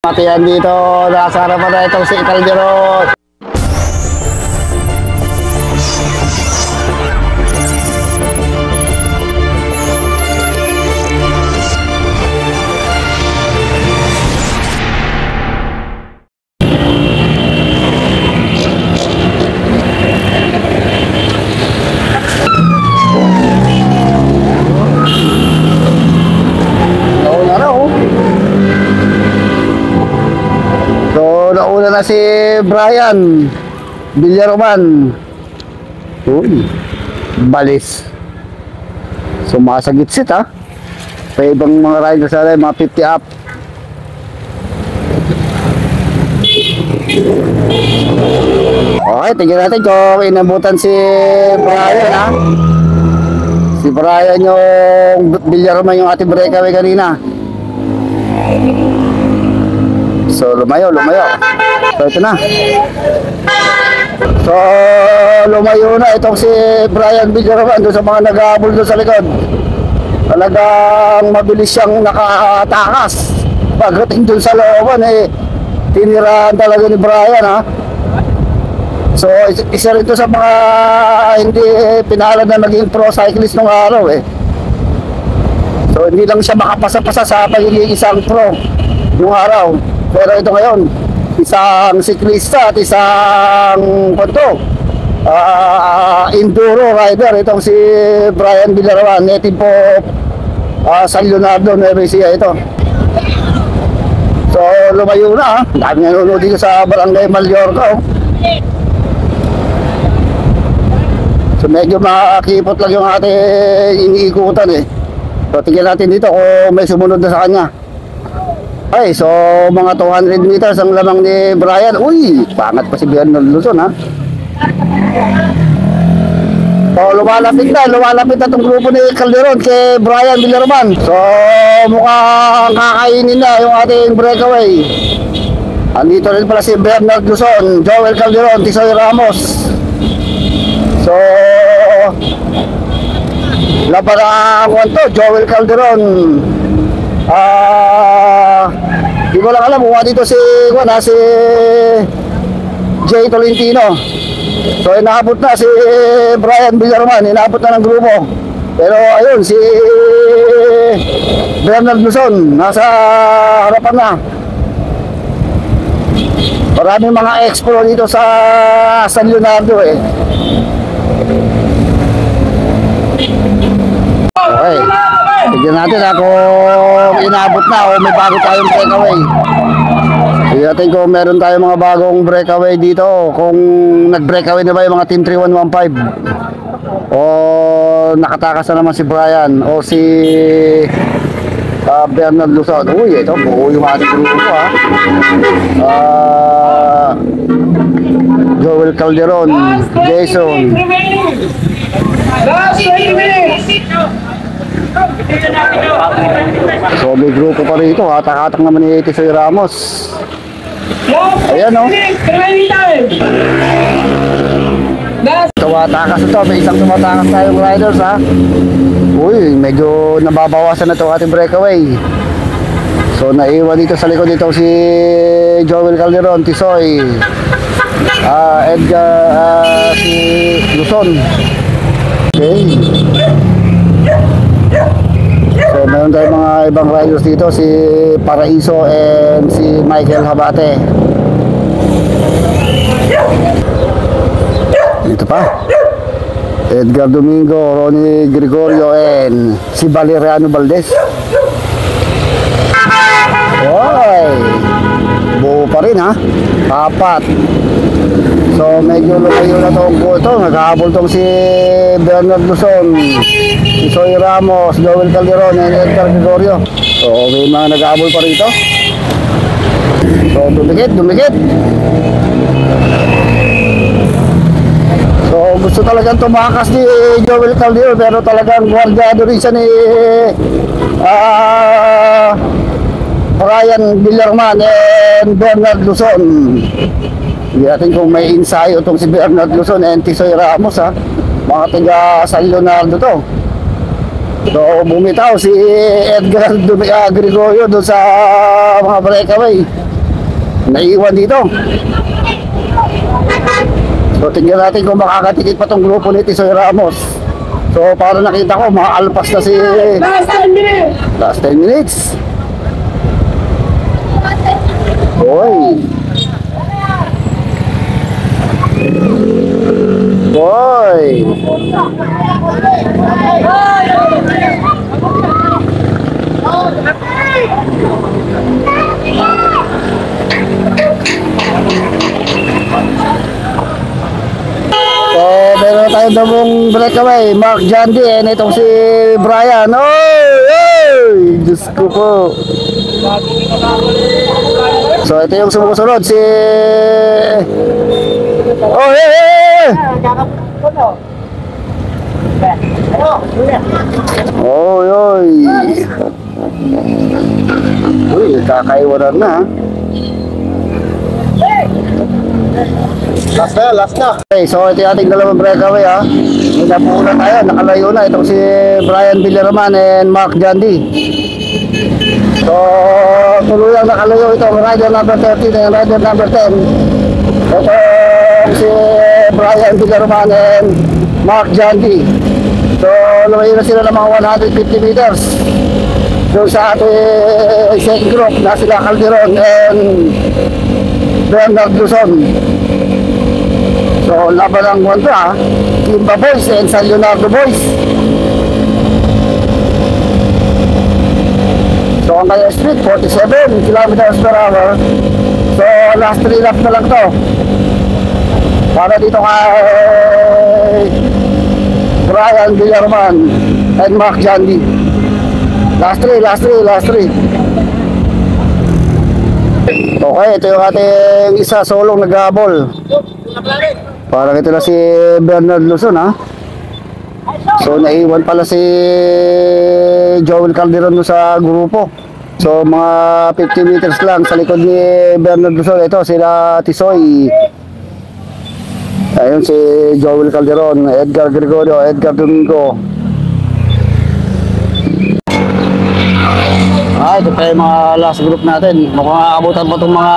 Pati yan dito, nasa harapan na itong si Calderon. Nauna na si Brian Villaroman. Uy, balis. Sumasagit-sit ha. Sa ibang mga riders na mga 50 up. Okay, tingnan natin kung inabutan si Brian ha. Si Brian yung Villaroman yung ating breakaway kanina. So lumayo. So ito na. So lumayo na itong si Brian Villaroman doon sa mga nag-aabol doon sa likod. Talagang mabilis siyang nakatakas. Pagdating doon sa looban tinirahan talaga ni Brian ha. So isa rin ito sa mga hindi pinalad na maging pro cyclist nung araw So hindi lang siya makapasa-pasa sa pagiging isang pro nung araw. Pero ito ngayon, isang siklista at isang enduro rider. Itong si Brian Villaroman, native po San Leonardo, Nueva Ecija ito. So lumayo na dami nanonood dito sa Barangay Mallorca So medyo makakipot lang yung ating iniikutan So tingnan natin dito kung may sumunod na sa kanya. Ay, so mga 200 meters ang lamang ni Brian. Uy, pangat pa si Bernard Luzon ha. So lumalapit na itong grupo ni Calderon kay Brian Villaroman. So mukhang kakainin na yung ating breakaway. Andito rin pala si Bernard Luzon, Joel Calderon, Tisoy Ramos. So laban to, Joel Calderon. Di ko lang alam kung dito si Jay Tolentino. So inaabot na si Brian Villaroman, inaabot na ng grupo. Pero ayun si Bernard Luzon nasa harapan na. Maraming mga ex-pro dito sa San Leonardo Okay. Tignan natin kung inaabot na o may bago tayong breakaway. Tignan natin kung meron tayong mga bagong breakaway dito. Kung nag-breakaway na ba yung mga Team 3115 o nakatakas na naman si Brian o si Bernard Luzon. Uy, ito buo yung ating grupo Joel Calderon, Jason. Last 20 minutes! So may grupo pa rito hatak-hatak naman ni Tisoy Ramos. Ayan tumatakas ito, may isang tumatakas tayong riders Uy, medyo nababawasan na ito ating breakaway. So naiwan dito sa likod dito si Joel Calderon, Tisoy, Edgar, si Luzon. Okay. So meron tayong mga ibang riders dito, si Paraiso and si Michael Habate. Dito pa Edgar Domingo, Ronnie Gregorio and si Valeriano Valdez. Oy, buo pa rin apat. So medyo lumayo na itong ito. Naghahabol itong si Bernard Luzon, si Soy Ramos, Joel Calderon, and Edgar Gregorio. So may mga naghahabol pa rito. So dumikit. So gusto talagang tumakas ni Joel Calderon, pero talagang guardado rin siya ni Brian Villaroman and Bernard Luzon. Hindi natin kung may ensayo itong si Bernard Luzon and Tisoy Ramos mga taga San Leonardo to. So bumitaw si Edgar Gregorio doon sa mga breakaway. naiiwan dito. So tingnan natin kung makakatikit pa tong grupo ni Tisoy Ramos. So para nakita ko maalpas na si last 10 minutes. Boy. So, meron tayo damong breakaway, Mark Jandy, and itong si Brian. Oy! Diyos ko po. So, ito yung sumusunod, si... Oh, hey! Oy, oy! Uy, kakaiwanan na, ha? Last na. Okay, so ito yung ating dalawang breakaway, ha. Napuuna tayo, nakalayo na. Itong si Brian Villaraman and Mark Jandy. So, tuluyang nakalayo itong rider number 13 and rider number 10. Itong si Brian Villaraman and Mark Jandy. So, lumayo na sila ng mga 150 meters. So, sa ating second group na sila Calderon and Bernard Luzon. So, laban ng kontra, Kimba Boys and San Leonardo Boys. So, ang kanya speed, 47 kilometers per hour. So, last 3 laps na lang to. Para dito kay Brian Villaraman and Mark Jandy. Last 3. Okay, ito yung ating isa solong naghabol. Parang ito na si Bernard Luzon, ha? So naiwan pala si Joel Calderon sa grupo. So mga 50 meters lang sa likod ni Bernard Luzon. Ito sila Tisoy. Ayun si Joel Calderon, Edgar Gregorio, Edgar Domingo. Ito pa yung mga last group natin. Mukhang aabutan pa itong mga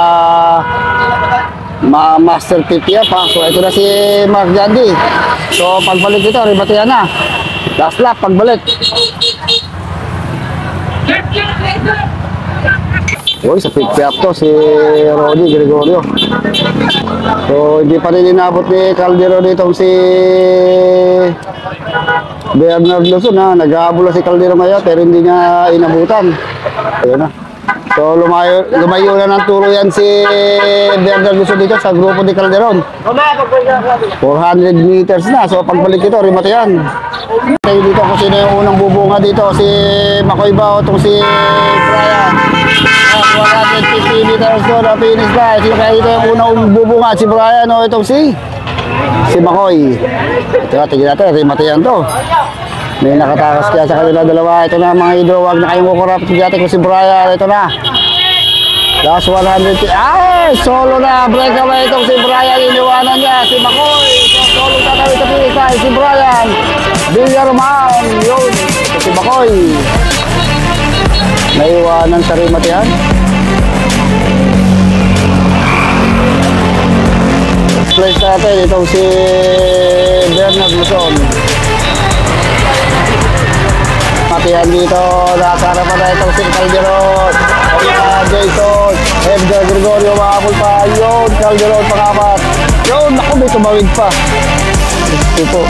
Master 50 pa. So ito na si Mark Jandy. So pagbalik dito, ribatihan na. Last lap, pagbalik. Uy, sa pick up to si Roddy Gregorio. So hindi pa rin inabot ni Calderon itong si Bernard Luzon, ha. Nag-aabol si Calderon ngayon pero hindi niya inabutan. Ayun na. So lumayo na ng turo yan si Bernard Luzon dito sa grupo ni Calderon. 400 meters na. So pagbalik dito, rimate yan. Tayo dito kung sino yung unang bubunga dito. Si Makoy ba o itong si Brian. 150 meters to na finish na. Sino kaya dito yung unang bubunga? Si Brian o itong si Makoy. Tingnan natin, rimate yan to. May nakatakas kaya sa kanila dalawa. Ito na mga hidro, wag na kayong kukurap. Tignan ko si Brian, ito na. Last 100. Ay! Solo na, breakaway itong si Brian. Iniwanan niya, si Makoy. So, solo tatawid sa pinitay, si Brian Villaraman. Yun, si Makoy. Naiwanan sa rimate yan. Place natin itong si Bernard Luzon. Matihan dito, nasa harapan na itong si Calderon. Jason, Edgar Gregorio, makakul pa. Yun, Calderon, pangapat. Yun, naku, may tumawid pa. Ito po.